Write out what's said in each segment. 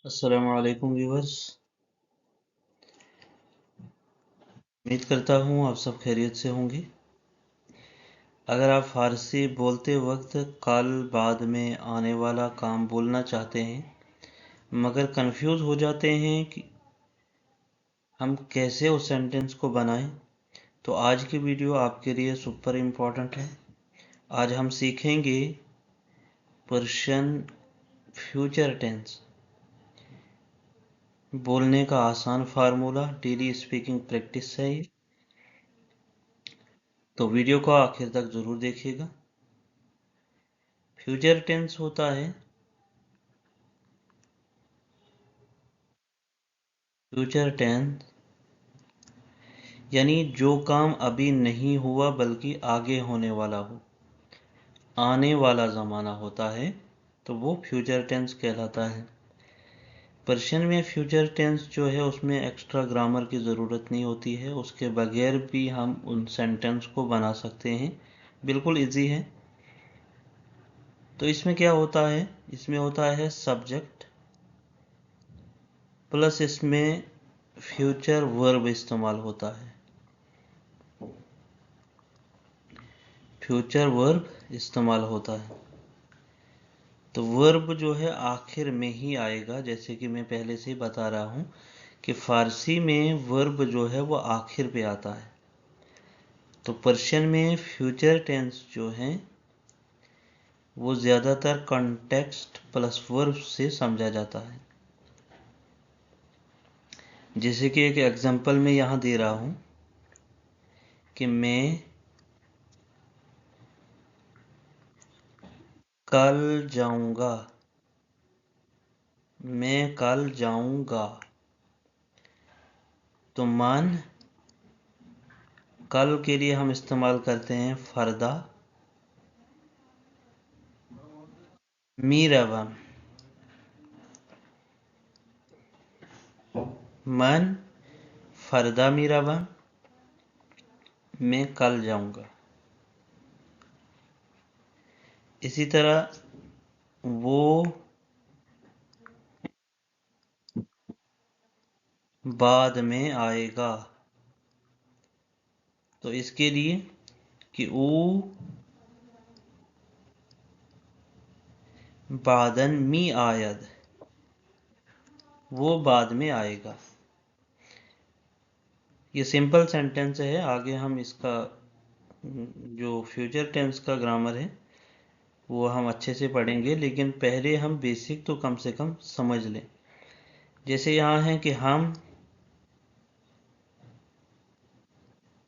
अस्सलाम वालेकुम व्यूवर्स। उम्मीद करता हूँ आप सब खैरियत से होंगे। अगर आप फारसी बोलते वक्त कल बाद में आने वाला काम बोलना चाहते हैं मगर कंफ्यूज हो जाते हैं कि हम कैसे उस सेंटेंस को बनाएं, तो आज की वीडियो आपके लिए सुपर इम्पोर्टेंट है। आज हम सीखेंगे पर्शियन फ्यूचर टेंस, बोलने का आसान फार्मूला, डेली स्पीकिंग प्रैक्टिस है ये। तो वीडियो को आखिर तक ज़रूर देखिएगा। फ्यूचर टेंस होता है फ्यूचर टेंस यानी जो काम अभी नहीं हुआ बल्कि आगे होने वाला हो, आने वाला ज़माना होता है, तो वो फ्यूचर टेंस कहलाता है। पर्शियन में फ्यूचर टेंस जो है उसमें एक्स्ट्रा ग्रामर की ज़रूरत नहीं होती है, उसके बगैर भी हम उन सेंटेंस को बना सकते हैं, बिल्कुल इजी है। तो इसमें क्या होता है, इसमें होता है सब्जेक्ट प्लस इसमें फ्यूचर वर्ब इस्तेमाल होता है। फ्यूचर वर्ब इस्तेमाल होता है तो वर्ब जो है आखिर में ही आएगा, जैसे कि मैं पहले से ही बता रहा हूँ कि फारसी में वर्ब जो है वो आखिर पे आता है। तो पर्शियन में फ्यूचर टेंस जो है वो ज़्यादातर कॉन्टेक्स्ट प्लस वर्ब से समझा जाता है। जैसे कि एक एग्जांपल मैं यहाँ दे रहा हूँ कि मैं कल जाऊँगा, मैं कल जाऊँगा। तो मान कल के लिए हम इस्तेमाल करते हैं फरदा मीरवम। मन फरदा मीरवम, मैं कल जाऊंगा। इसी तरह वो बाद में आएगा, तो इसके लिए कि ऊ बादन मी आयद, वो बाद में आएगा। ये सिंपल सेंटेंस है। आगे हम इसका जो फ्यूचर टेंस का ग्रामर है वो हम अच्छे से पढ़ेंगे, लेकिन पहले हम बेसिक तो कम से कम समझ लें। जैसे यहाँ है कि हम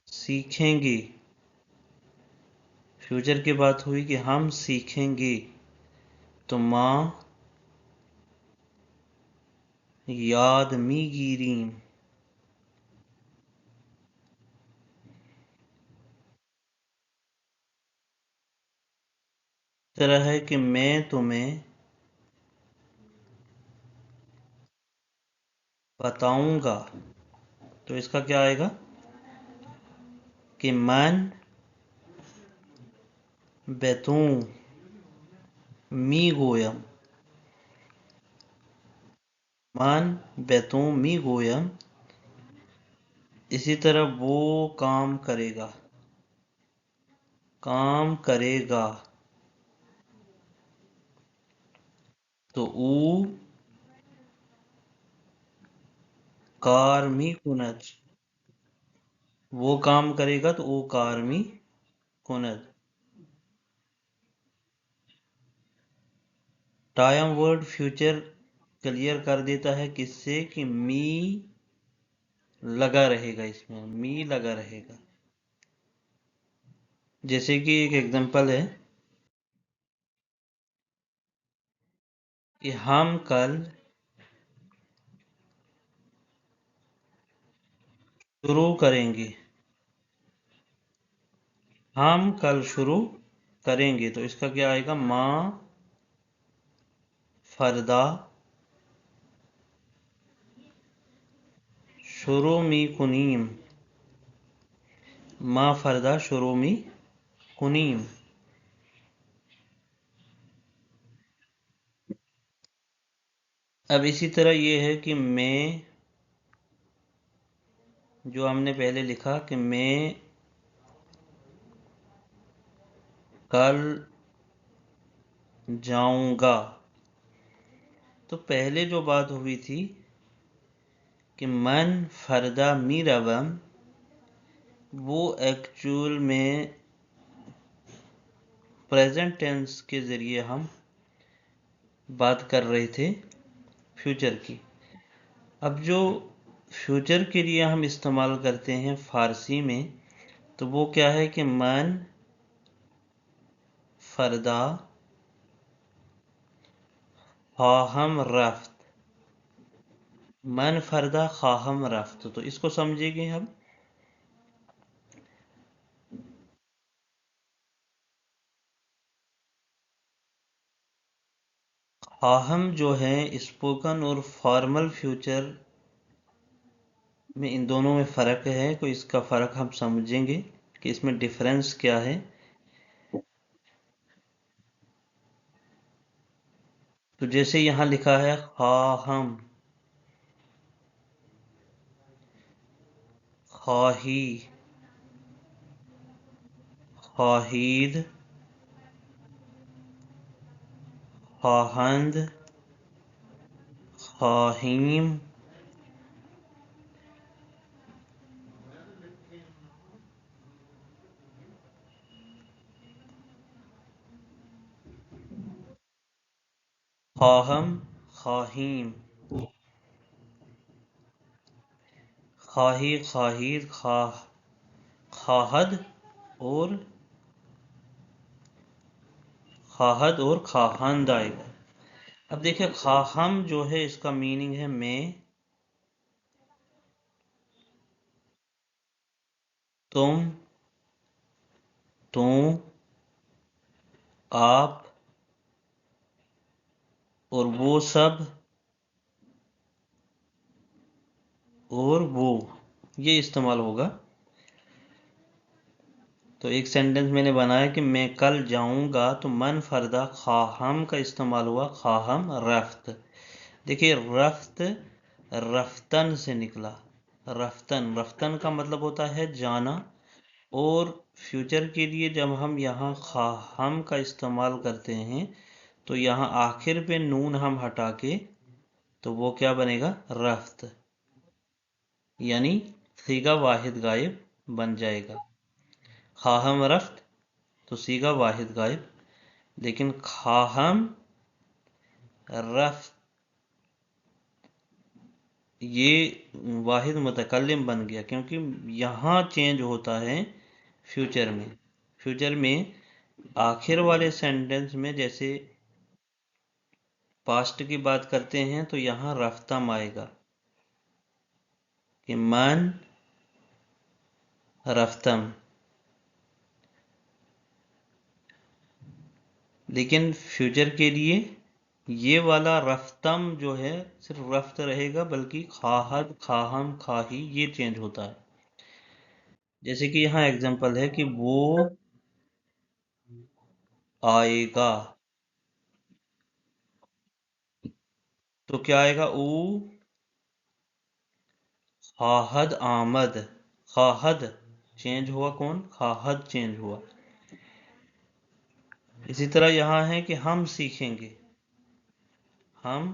सीखेंगे, फ्यूचर की बात हुई कि हम सीखेंगे, तो माँ याद मी गिरीम, तरह है कि मैं तुम्हें बताऊंगा। तो इसका क्या आएगा कि मन बेतूं मी गोयम, मन बेतूं मी गोयम। इसी तरह वो काम करेगा, काम करेगा। तो ऊ कार मी कुनज, वो काम करेगा तो वो कार मी कुनज। टाइम वर्ड फ्यूचर क्लियर कर देता है किससे कि मी लगा रहेगा, इसमें मी लगा रहेगा। जैसे कि एक एग्जांपल है कि हम कल शुरू करेंगे, हम कल शुरू करेंगे। तो इसका क्या आएगा, माँ फरदा शुरू मी कुनीम, माँ फरदा शुरू मी कुनीम। अब इसी तरह ये है कि मैं, जो हमने पहले लिखा कि मैं कल जाऊंगा, तो पहले जो बात हुई थी कि मन फरदा मीरवम, वो एक्चुअल में प्रेजेंट टेंस के ज़रिए हम बात कर रहे थे फ्यूचर की। अब जो फ्यूचर के लिए हम इस्तेमाल करते हैं फ़ारसी में, तो वो क्या है कि मन फरदा ख़्वाहम रफ्त, मन फरदा ख़्वाहम रफ्त। तो इसको समझेंगे हम। ख़्वाहम जो है स्पोकन और फॉर्मल फ्यूचर में, इन दोनों में फ़र्क है, तो इसका फ़र्क हम समझेंगे कि इसमें डिफरेंस क्या है। तो जैसे यहाँ लिखा है ख़्वाहम, ख़्वाही, ख़्वाहीद, ख़्वाहंद, ख़्वाहीम, ख़्वाहम, ख़्वाहीम, ख़्वाही, ख़्वाहीद, ख़्वाहद और ख़्वाहंद आएगा। अब देखिए ख़्वाहम जो है इसका मीनिंग है मैं, तुम, तू, आप और वो सब और वो, ये इस्तेमाल होगा। तो एक सेंटेंस मैंने बनाया कि मैं कल जाऊंगा, तो मन फरदा ख़्वाहम का इस्तेमाल हुआ, ख़्वाहम रफ्त। देखिए रफ्त रफ्तन से निकला। रफ्तन, रफ्तन का मतलब होता है जाना। और फ्यूचर के लिए जब हम यहाँ ख़्वाहम का इस्तेमाल करते हैं, तो यहाँ आखिर पे नून हम हटा के, तो वो क्या बनेगा, रफ्त, यानी सीगा वाहिद गायब बन जाएगा। ख़्वाहम रफ्त तो सीगा वाहिद गायब, लेकिन ख़्वाहम रफ्त ये वाहिद मुतकल्लिम बन गया, क्योंकि यहाँ चेंज होता है फ्यूचर में। फ्यूचर में आखिर वाले सेंटेंस में जैसे पास्ट की बात करते हैं, तो यहाँ रफ्तम आएगा कि मन रफ्तम। लेकिन फ्यूचर के लिए ये वाला रफ्तम जो है सिर्फ रफ्त रहेगा, बल्कि खाहद, खाहम, खाही ये चेंज होता है। जैसे कि यहाँ एग्जांपल है कि वो आएगा, तो क्या आएगा, ऊ खाहद आमद। खाहद चेंज हुआ, कौन, खाहद चेंज हुआ। इसी तरह यहाँ है कि हम सीखेंगे, हम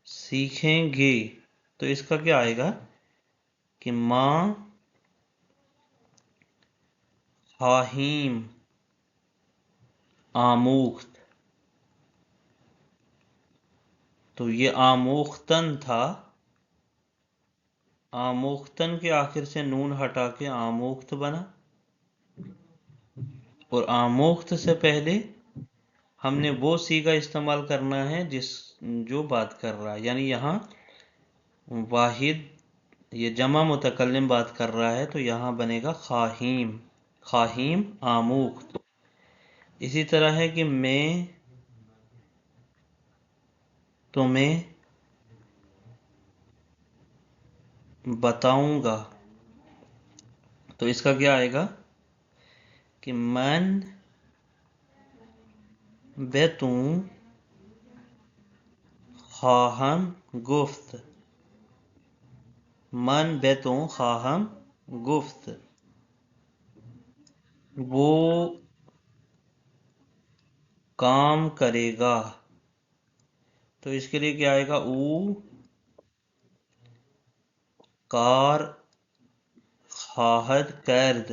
सीखेंगे, तो इसका क्या आएगा कि माँ खाहीम आमूख्त। तो ये आमोख्तन था, आमोख्तन के आखिर से नून हटा के आमोख्त बना। और आमोख्त से पहले हमने वो सीगा इस्तेमाल करना है जिस जो बात कर रहा है, यानी यहाँ वाहिद, ये जमा मुतकल्लिम बात कर रहा है, तो यहाँ बनेगा खाहीम, खाहीम आमूख्त। इसी तरह है कि मैं तुम्हें बताऊंगा, तो इसका क्या आएगा कि मन व तू خواہم گفت، من بیتوں خواہم گفت، وہ کام کرے گا، تو اس کے لیے کیا آئے گا؟ او کار خواہد کرد۔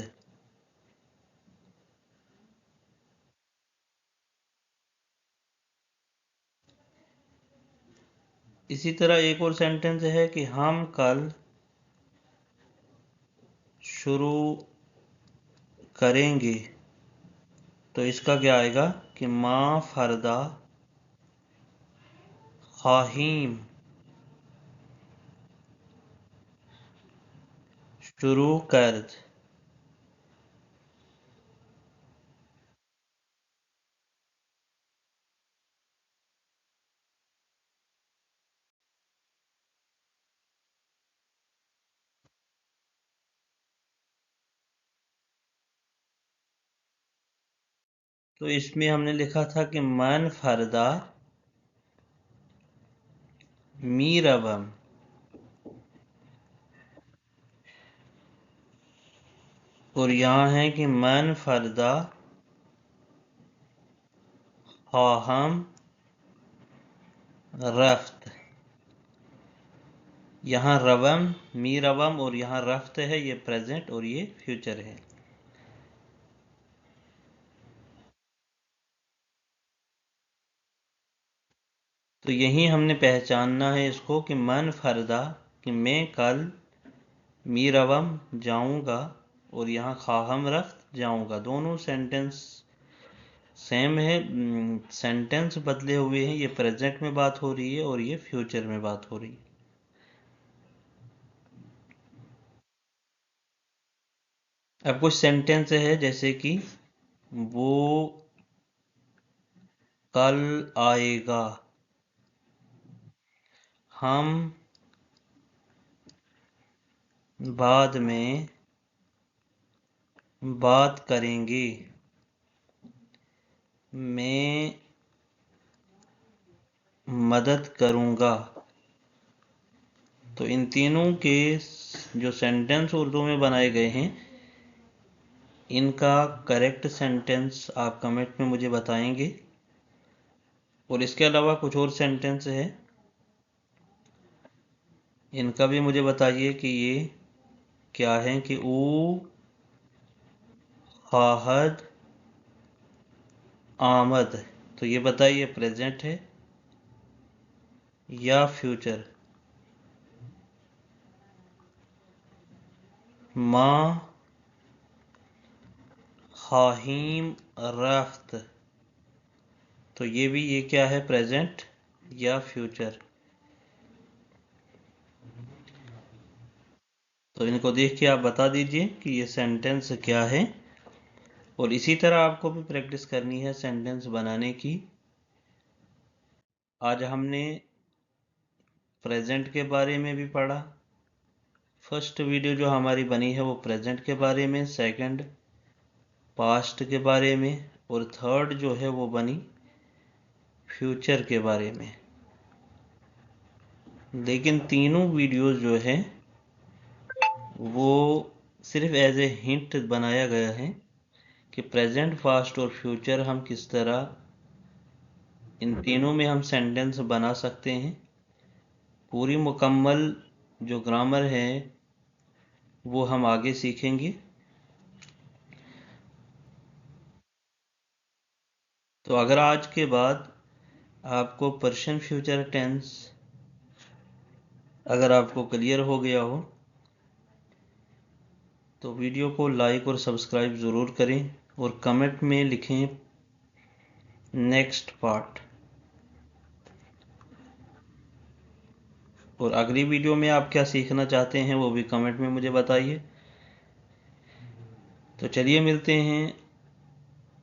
اسی طرح ایک اور سینٹنس ہے کہ ہم کل شروع کریں گے، تو اس کا کیا آئے گا کہ ما فردا خواہیم شروع کرد۔ تو اس میں ہم نے لکھا تھا کہ من فردا می روم، اور یہاں ہے کہ من فردا خواہم رفت۔ یہاں روم می روم اور یہاں رفت ہے، یہ پریزنٹ اور یہ فیوچر ہے۔ تو یہی ہم نے پہچاننا ہے اس کو کہ من فردا کہ میں کل می روم جاؤں گا، اور یہاں خواہم رفت جاؤں گا، دونوں سینٹنس سیم ہے، سینٹنس بدلے ہوئے ہیں، یہ پریزنٹ میں بات ہو رہی ہے اور یہ فیوچر میں بات ہو رہی ہے۔ اب کچھ سینٹنس ہے جیسے کہ وہ کل آئے گا، ہم بعد میں بات کریں گے، میں مدد کروں گا۔ تو ان تینوں کے جو سینٹنس اردو میں بنائے گئے ہیں، ان کا کریکٹ سینٹنس آپ کمنٹ میں مجھے بتائیں گے، اور اس کے علاوہ کچھ اور سینٹنس ہے، ان کا بھی مجھے بتائیے کہ یہ کیا ہے، کہ او خواہد آمد، تو یہ بتائیے پریزنٹ ہے یا فیوچر؟ ما خواہیم رفت، تو یہ کیا ہے، پریزنٹ یا فیوچر؟ تو ان کو دیکھ کے آپ بتا دیجئے کہ یہ سینٹنس کیا ہے، اور اسی طرح آپ کو بھی پریکٹس کرنی ہے سینٹنس بنانے کی۔ آج ہم نے پریزنٹ کے بارے میں بھی پڑھا، فرسٹ ویڈیو جو ہماری بنی ہے وہ پریزنٹ کے بارے میں، سیکنڈ پاسٹ کے بارے میں، اور تھرڈ جو ہے وہ بنی فیوچر کے بارے میں۔ لیکن تینوں ویڈیوز جو ہیں وہ صرف ایز اے ہنٹ بنایا گیا ہے کہ پریزنٹ، پاسٹ اور فیوچر ہم کس طرح ان تینوں میں ہم سینٹنس بنا سکتے ہیں۔ پوری مکمل جو گرامر ہے وہ ہم آگے سیکھیں گے۔ تو اگر آج کے بعد آپ کو پرشین فیوچر ٹینس اگر آپ کو کلیئر ہو گیا ہو تو ویڈیو کو لائک اور سبسکرائب ضرور کریں، اور کمنٹ میں لکھیں نیکسٹ پارٹ، اور اگلی ویڈیو میں آپ کیا سیکھنا چاہتے ہیں وہ بھی کمنٹ میں مجھے بتائیے۔ تو چلیے ملتے ہیں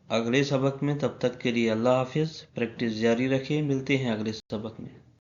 اگلے سبق میں، تب تک کے لیے اللہ حافظ، پریکٹس جاری رکھیں، ملتے ہیں اگلے سبق میں۔